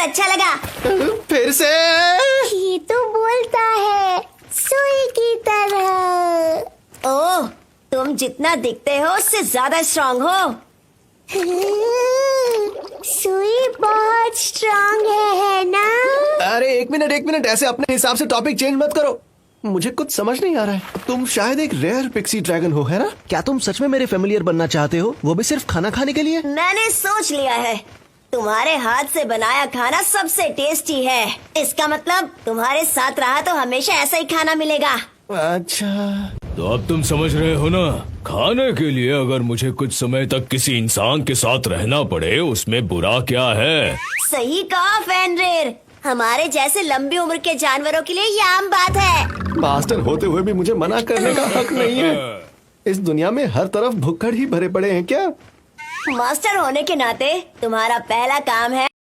अच्छा लगा। फिर से ये तो बोलता है सुई की तरह। ओह, तुम जितना दिखते हो उससे ज्यादा स्ट्रांग हो। सुई बहुत स्ट्रांग है ना? अरे एक मिनट, ऐसे अपने हिसाब से टॉपिक चेंज मत करो। मुझे कुछ समझ नहीं आ रहा है। तुम शायद एक रेयर पिक्सी ड्रैगन हो, है ना? क्या तुम सच में मेरे फेमिलियर बनना चाहते हो, वो भी सिर्फ खाना खाने के लिए? मैंने सोच लिया है, तुम्हारे हाथ से बनाया खाना सबसे टेस्टी है। इसका मतलब तुम्हारे साथ रहा तो हमेशा ऐसा ही खाना मिलेगा। अच्छा, तो अब तुम समझ रहे हो ना, खाने के लिए अगर मुझे कुछ समय तक किसी इंसान के साथ रहना पड़े उसमें बुरा क्या है। सही कहा फेनरिर, हमारे जैसे लंबी उम्र के जानवरों के लिए ये आम बात है। मास्टर होते हुए भी मुझे मना करने का हक नहीं है। इस दुनिया में हर तरफ भुक्कड़ ही भरे पड़े हैं क्या? मास्टर होने के नाते तुम्हारा पहला काम है